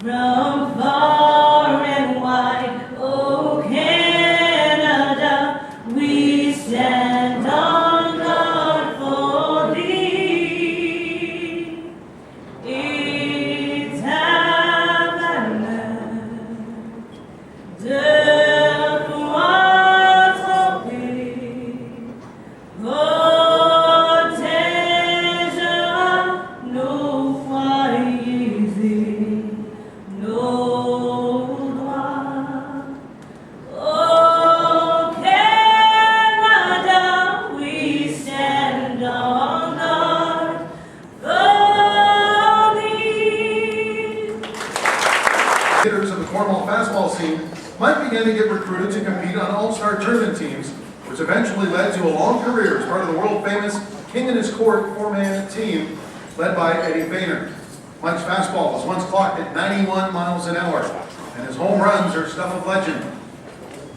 from far and wide. Oh, Canada, we stand on guard for thee. It's heaven, death was obeyed. Protection, no easy, no one. Oh, Canada, we stand on guard for thee. Hitters of the Cornwall fastball scene, Mike began to get recruited to compete on all-star tournament teams, which eventually led to a long career as part of the world-famous King and His Court four-man team led by Eddie Feiner. Mike's fastball was once clocked at 91 miles an hour, and his home runs are stuff of legend.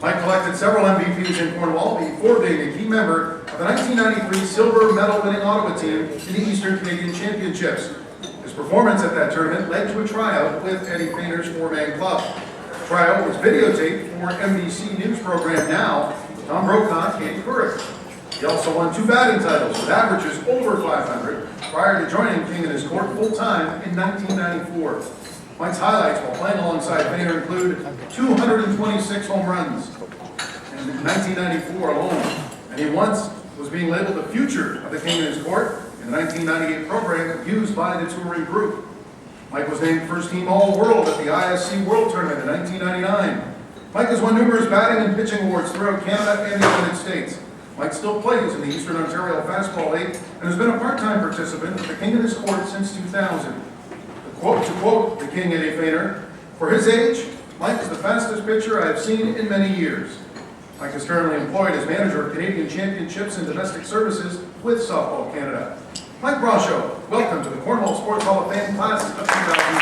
Mike collected several MVPs in Cornwall before being a key member of the 1993 silver medal-winning Ottawa team in the Eastern Canadian Championships. His performance at that tournament led to a tryout with Eddie Feiner's four-man club. The tryout was videotaped for NBC News program Now, with Tom Brokaw and Couric. He also won 2 batting titles with averages over 500 prior to joining King and His Court full-time in 1994. Mike's highlights while playing alongside Feiner include 226 home runs in 1994 alone, and he once was being labeled the future of the King and His Court in the 1998 program used by the touring group. Mike was named first-team All-World at the ISC World Tournament in 1999. Mike has won numerous batting and pitching awards throughout Canada and the United States. Mike still plays in the Eastern Ontario Fastball League and has been a part-time participant of the King and His Court since 2000. To quote the King, Eddie Feiner, "For his age, Mike is the fastest pitcher I have seen in many years." Mike is currently employed as manager of Canadian Championships and Domestic Services with Softball Canada. Mike Branchaud, welcome to the Cornwall Sports Hall of Fame class of 2002.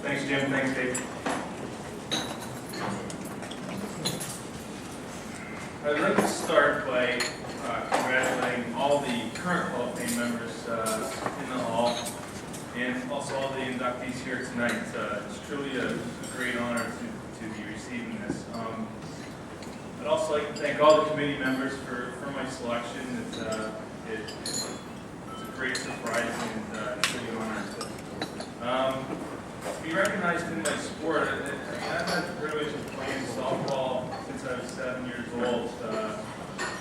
Thanks, Jim. Thanks, Dave. I'd like to start by congratulating all the current Hall of Fame members in the hall, and also all the inductees here tonight. It's truly a great honor to be receiving this. I'd also like to thank all the committee members for my selection. It's a great surprise and it's really an honor. To be recognized in my sport, I've had the privilege of playing softball since I was 7 years old.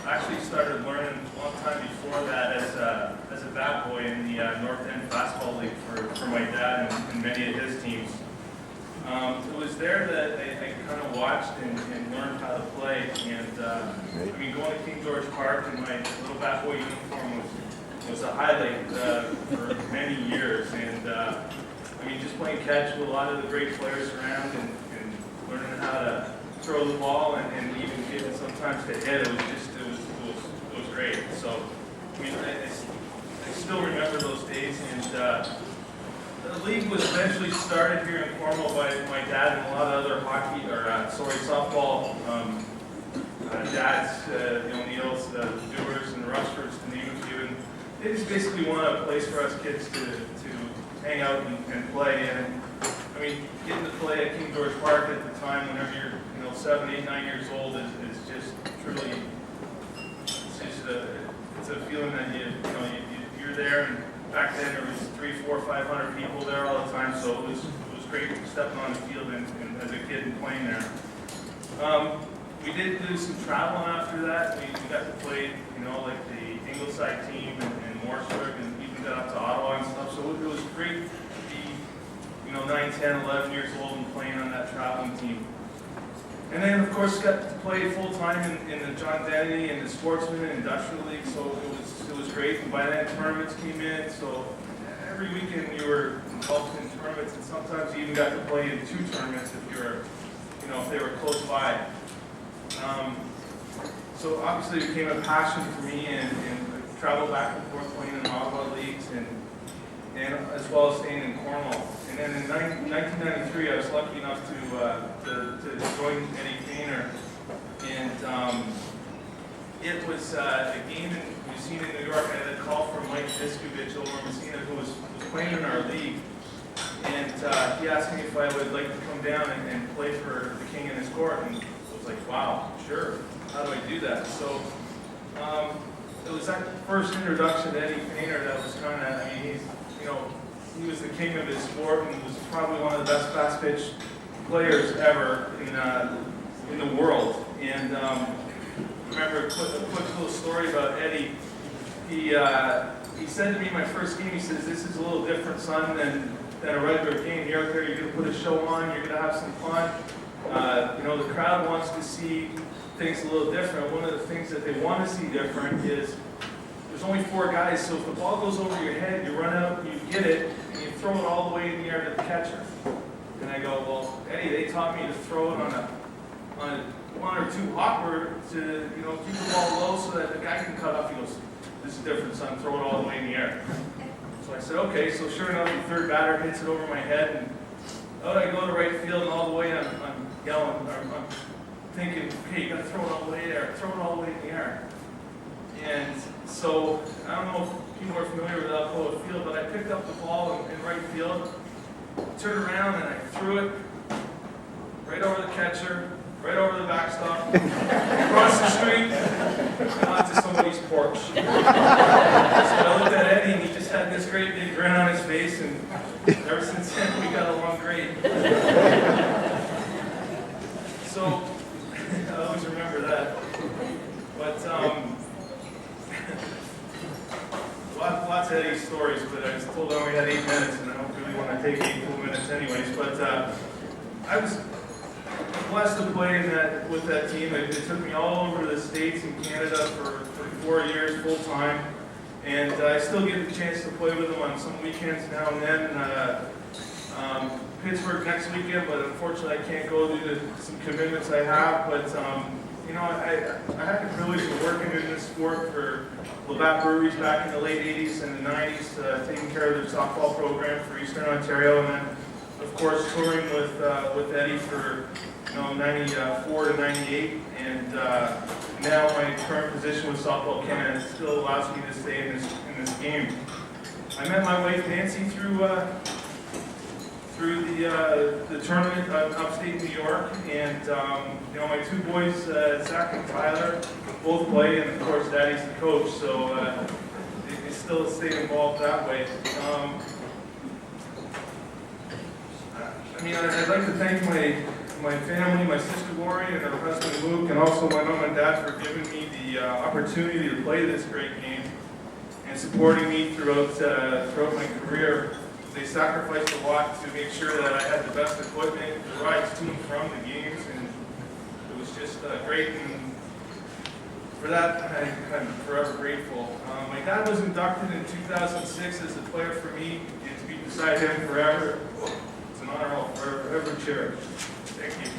I actually started learning a long time before that as a bat boy in the North End Fastball League for my dad and many of his teams. It was there that I kind of watched and learned how to play. And I mean, going to King George Park in my little bat boy uniform was a highlight for many years. And I mean, just playing catch with a lot of the great players around and learning how to throw the ball and even getting sometimes to hit, it was great. So, I mean, I still remember those days, and the league was eventually started here in Cornwall by my dad and a lot of other softball dads, the O'Neills, the Dewars, and the Rushfords, to name a few. And they just basically wanted a place for us kids to hang out and play. And I mean, getting to play at King George Park at the time, whenever you're 7, 8, 9 years old, is just truly. It's a feeling that you're there, and back then there was 300, 400, 500 people there all the time, so it was great stepping on the field and as a kid and playing there. We did do some traveling after that. We got to play, like the Ingleside team and Morrisburg, and even got up to Ottawa and stuff. So it was great to be, 9, 10, 11 years old and playing on that traveling team. And then, of course, got to play full-time in the John Denny and the Sportsman and Induction League, so it was great. And by then, tournaments came in, so every weekend you were involved in tournaments, and sometimes you even got to play in 2 tournaments if if they were close by. So obviously it became a passion for me, and travel back and forth playing in Ottawa leagues, and as well as staying in Cornwall. And then in 1993, I was lucky enough to join Eddie Feiner, and it was a game in Messina, New York. I had a call from Mike Diskovich over in Messina, who was playing in our league. And he asked me if I would like to come down and play for the King in his court. And I was like, wow, sure. How do I do that? So it was that first introduction to Eddie Painter that was kind of, I mean, he was the king of his sport and was probably one of the best fast pitch players ever in the world. And I remember a quick little story about Eddie. He said to me my first game, he says, "This is a little different, son, than a regular game. You're out there, you're going to put a show on, you're going to have some fun. The crowd wants to see things a little different. One of the things that they want to see different is there's only 4 guys, so if the ball goes over your head, you run out, you get it, and you throw it all the way in the air to the catcher." And I go, "Well, Eddie, they taught me to throw it on a 1 or 2 hopper to, keep the ball low so that the guy can cut off." He goes, "This is different, son, throw it all the way in the air." So I said, okay. So sure enough, the third batter hits it over my head, and out I go to right field, and all the way I'm yelling, I'm thinking, "Hey, you got to throw it all the way there, throw it all the way in the air." And so I don't know if people are familiar with Alcoa Field, but I picked up the ball in right field, turned around, and I threw it right over the catcher, right over the backstop, across the street, and onto somebody's porch. So I looked at Eddie, and he just had this great big grin on his face, and ever since then we got along great. So I always remember that. But lots of Eddie stories, but I was told I only had 8 minutes, and I don't really want to take 8 full minutes anyways. But I was blessed to play with that team. It took me all over the States and Canada for 4 years full time, and I still get the chance to play with them on some weekends now and then. Pittsburgh next weekend, but unfortunately I can't go due to some commitments I have. But I had the privilege of working in this sport for Labatt Breweries back in the late 80s and the 90s, taking care of their softball program for Eastern Ontario, and then of course touring with Eddie for 94 to 98, and now my current position with Softball Canada still allows me to stay in this game. I met my wife Nancy through the tournament upstate New York, and my 2 boys Zach and Tyler both play, and of course Daddy's the coach, so they still stay involved that way. I'd like to thank my family, my sister Lori and her husband Luke, and also my mom and dad for giving me the opportunity to play this great game and supporting me throughout my career. They sacrificed a lot to make sure that I had the best equipment, the rides to and from the games, and it was just great. And for that, I'm forever grateful. My dad was inducted in 2006 as a player for me, and to be beside him forever, it's an honor I'll forever cherish. Thank you.